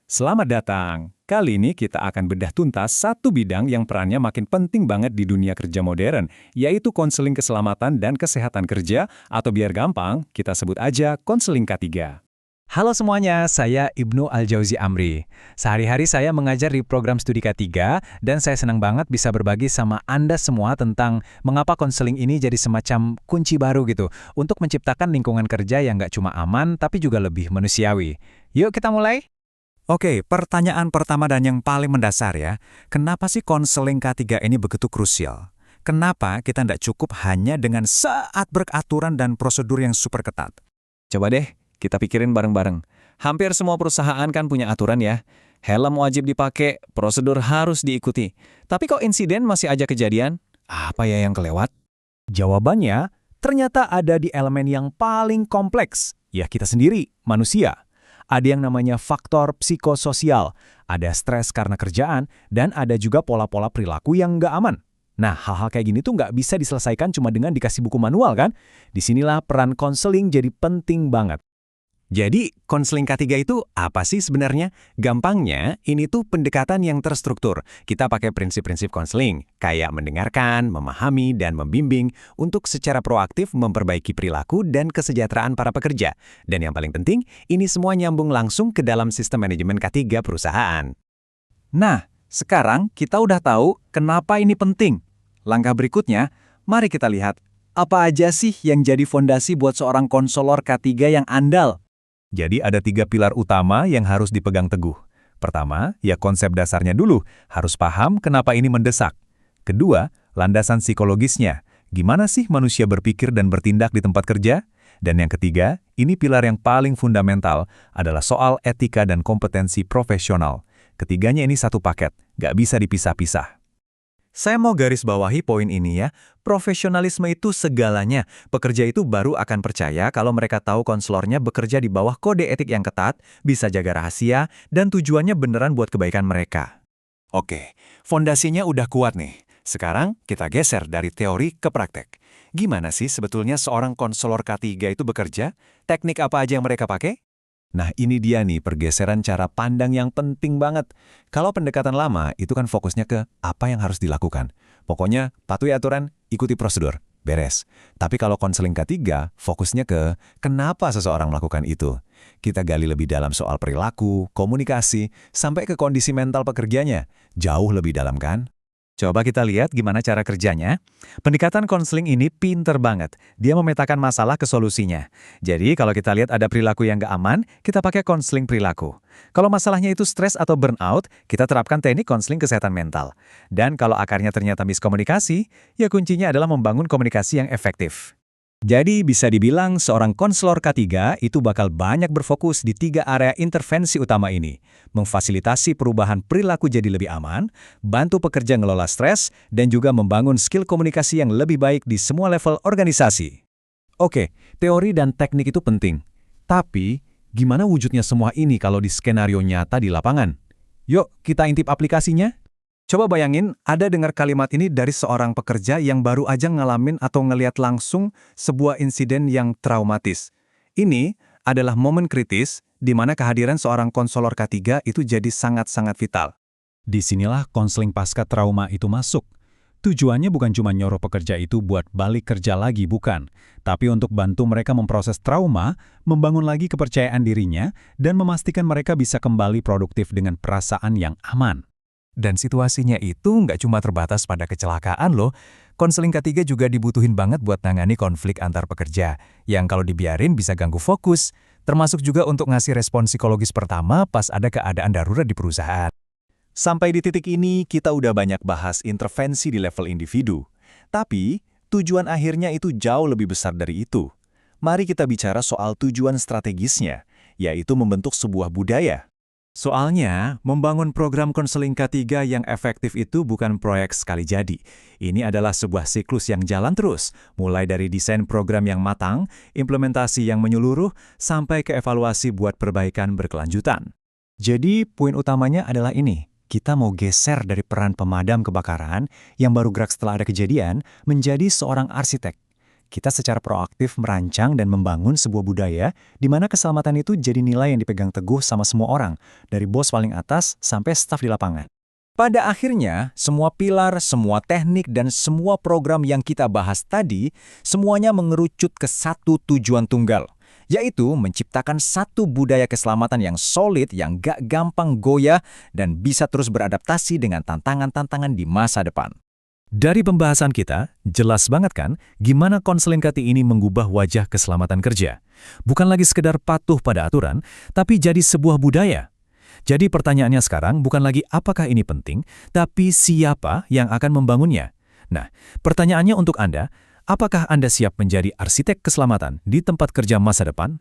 Selamat datang. Kali ini kita akan bedah tuntas satu bidang yang perannya makin penting banget di dunia kerja modern, yaitu konseling keselamatan dan kesehatan kerja, atau biar gampang, kita sebut aja konseling K3. Halo semuanya, saya Ibnu Aljauzi Amri. Sehari-hari saya mengajar di program studi K3 dan saya senang banget bisa berbagi sama Anda semua tentang mengapa konseling ini jadi semacam kunci baru gitu untuk menciptakan lingkungan kerja yang nggak cuma aman tapi juga lebih manusiawi. Yuk kita mulai. Oke, pertanyaan pertama dan yang paling mendasar ya, kenapa sih konseling K3 ini begitu krusial? Kenapa kita tidak cukup hanya dengan saat beraturan dan prosedur yang super ketat? Coba deh, kita pikirin bareng-bareng. Hampir semua perusahaan kan punya aturan ya. Helm wajib dipakai, prosedur harus diikuti. Tapi kok insiden masih aja kejadian? Apa ya yang kelewat? Jawabannya ternyata ada di elemen yang paling kompleks, ya kita sendiri, manusia. Ada yang namanya faktor psikososial, ada stres karena kerjaan, dan ada juga pola-pola perilaku yang nggak aman. Nah, hal-hal kayak gini tuh nggak bisa diselesaikan cuma dengan dikasih buku manual kan? Disinilah peran konseling jadi penting banget. Jadi, konseling K3 itu apa sih sebenarnya? Gampangnya, ini tuh pendekatan yang terstruktur. Kita pakai prinsip-prinsip konseling, kayak mendengarkan, memahami, dan membimbing untuk secara proaktif memperbaiki perilaku dan kesejahteraan para pekerja. Dan yang paling penting, ini semua nyambung langsung ke dalam sistem manajemen K3 perusahaan. Nah, sekarang kita udah tahu kenapa ini penting. Langkah berikutnya, mari kita lihat apa aja sih yang jadi fondasi buat seorang konselor K3 yang andal. Jadi ada 3 pilar utama yang harus dipegang teguh. Pertama, ya konsep dasarnya dulu, harus paham kenapa ini mendesak. Kedua, landasan psikologisnya. Gimana sih manusia berpikir dan bertindak di tempat kerja? Dan yang ketiga, ini pilar yang paling fundamental, adalah soal etika dan kompetensi profesional. Ketiganya ini satu paket, nggak bisa dipisah-pisah. Saya mau garis bawahi poin ini ya, profesionalisme itu segalanya. Pekerja itu baru akan percaya kalau mereka tahu konselornya bekerja di bawah kode etik yang ketat, bisa jaga rahasia, dan tujuannya beneran buat kebaikan mereka. Oke, fondasinya udah kuat nih. Sekarang kita geser dari teori ke praktek. Gimana sih sebetulnya seorang konselor K3 itu bekerja? Teknik apa aja yang mereka pakai? Nah ini dia nih pergeseran cara pandang yang penting banget. Kalau pendekatan lama itu kan fokusnya ke apa yang harus dilakukan. Pokoknya patuhi aturan, ikuti prosedur, beres. Tapi kalau konseling K3 fokusnya ke kenapa seseorang melakukan itu. Kita gali lebih dalam soal perilaku, komunikasi, sampai ke kondisi mental pekerjanya. Jauh lebih dalam kan? Coba kita lihat gimana cara kerjanya. Pendekatan konseling ini pinter banget. Dia memetakan masalah ke solusinya. Jadi kalau kita lihat ada perilaku yang nggak aman, kita pakai konseling perilaku. Kalau masalahnya itu stres atau burnout, kita terapkan teknik konseling kesehatan mental. Dan kalau akarnya ternyata miskomunikasi, ya kuncinya adalah membangun komunikasi yang efektif. Jadi bisa dibilang seorang konselor K3 itu bakal banyak berfokus di 3 area intervensi utama ini. Memfasilitasi perubahan perilaku jadi lebih aman, bantu pekerja ngelola stres, dan juga membangun skill komunikasi yang lebih baik di semua level organisasi. Oke, teori dan teknik itu penting. Tapi, gimana wujudnya semua ini kalau di skenario nyata di lapangan? Yuk, kita intip aplikasinya. Coba bayangin, ada dengar kalimat ini dari seorang pekerja yang baru aja ngalamin atau ngeliat langsung sebuah insiden yang traumatis. Ini adalah momen kritis di mana kehadiran seorang konselor K3 itu jadi sangat-sangat vital. Disinilah konseling pasca trauma itu masuk. Tujuannya bukan cuma nyuruh pekerja itu buat balik kerja lagi, bukan. Tapi untuk bantu mereka memproses trauma, membangun lagi kepercayaan dirinya, dan memastikan mereka bisa kembali produktif dengan perasaan yang aman. Dan situasinya itu nggak cuma terbatas pada kecelakaan loh. Konseling K3 juga dibutuhin banget buat nangani konflik antar pekerja, yang kalau dibiarin bisa ganggu fokus, termasuk juga untuk ngasih respon psikologis pertama pas ada keadaan darurat di perusahaan. Sampai di titik ini, kita udah banyak bahas intervensi di level individu. Tapi, tujuan akhirnya itu jauh lebih besar dari itu. Mari kita bicara soal tujuan strategisnya, yaitu membentuk sebuah budaya. Soalnya, membangun program konseling K3 yang efektif itu bukan proyek sekali jadi. Ini adalah sebuah siklus yang jalan terus, mulai dari desain program yang matang, implementasi yang menyeluruh, sampai ke evaluasi buat perbaikan berkelanjutan. Jadi, poin utamanya adalah ini. Kita mau geser dari peran pemadam kebakaran yang baru gerak setelah ada kejadian menjadi seorang arsitek. kita secara proaktif merancang dan membangun sebuah budaya di mana keselamatan itu jadi nilai yang dipegang teguh sama semua orang, dari bos paling atas sampai staf di lapangan. Pada akhirnya, semua pilar, semua teknik, dan semua program yang kita bahas tadi, semuanya mengerucut ke satu tujuan tunggal, yaitu menciptakan satu budaya keselamatan yang solid, yang gak gampang goyah, dan bisa terus beradaptasi dengan tantangan-tantangan di masa depan. Dari pembahasan kita, jelas banget kan gimana konseling KT ini mengubah wajah keselamatan kerja. Bukan lagi sekedar patuh pada aturan, tapi jadi sebuah budaya. Jadi pertanyaannya sekarang bukan lagi apakah ini penting, tapi siapa yang akan membangunnya. Nah, pertanyaannya untuk Anda, apakah Anda siap menjadi arsitek keselamatan di tempat kerja masa depan?